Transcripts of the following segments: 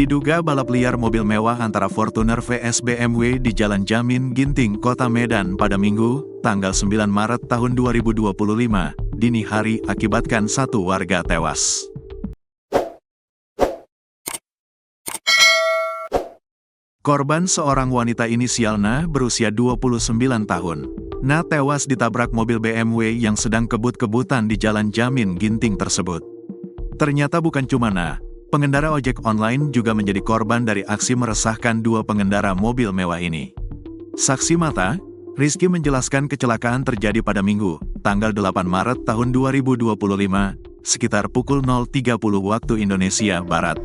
Diduga balap liar mobil mewah antara Fortuner vs BMW di Jalan Jamin Ginting, Kota Medan pada Minggu, tanggal 9 Maret tahun 2025, dini hari akibatkan satu warga tewas. Korban seorang wanita inisial Na berusia 29 tahun. Na tewas ditabrak mobil BMW yang sedang kebut-kebutan di Jalan Jamin Ginting tersebut. Ternyata bukan cuma Na, pengendara ojek online juga menjadi korban dari aksi meresahkan dua pengendara mobil mewah ini. Saksi mata, Rizky menjelaskan kecelakaan terjadi pada Minggu, tanggal 8 Maret tahun 2025, sekitar pukul 0.30 waktu Indonesia Barat.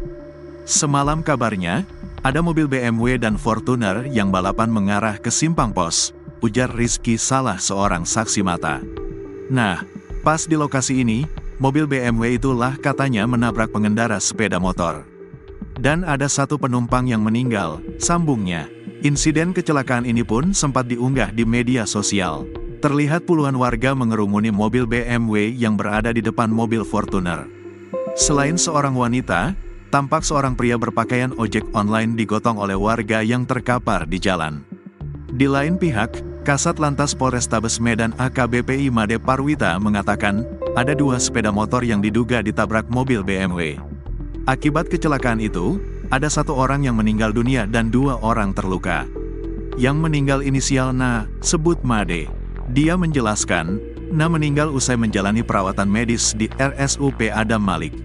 Semalam kabarnya, ada mobil BMW dan Fortuner yang balapan mengarah ke simpang pos, ujar Rizky salah seorang saksi mata. Nah, pas di lokasi ini, mobil BMW itulah katanya menabrak pengendara sepeda motor. Dan ada satu penumpang yang meninggal, sambungnya. Insiden kecelakaan ini pun sempat diunggah di media sosial. Terlihat puluhan warga mengerumuni mobil BMW yang berada di depan mobil Fortuner. Selain seorang wanita, tampak seorang pria berpakaian ojek online digotong oleh warga yang terkapar di jalan. Di lain pihak, Kasat Lantas Polrestabes Medan AKBP Imade Parwita mengatakan, ada dua sepeda motor yang diduga ditabrak mobil BMW. Akibat kecelakaan itu, ada satu orang yang meninggal dunia dan dua orang terluka. Yang meninggal inisial Na, sebut Made. Dia menjelaskan, Na meninggal usai menjalani perawatan medis di RSUP Adam Malik.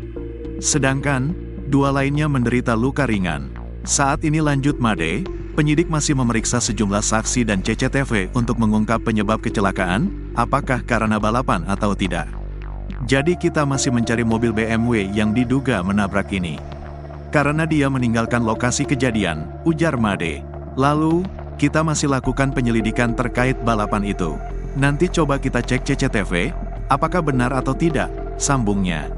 Sedangkan, dua lainnya menderita luka ringan. Saat ini lanjut Made, penyidik masih memeriksa sejumlah saksi dan CCTV untuk mengungkap penyebab kecelakaan, apakah karena balapan atau tidak. Jadi kita masih mencari mobil BMW yang diduga menabrak ini. Karena dia meninggalkan lokasi kejadian, ujar Made. Lalu, kita masih lakukan penyelidikan terkait balapan itu. Nanti coba kita cek CCTV, apakah benar atau tidak, sambungnya.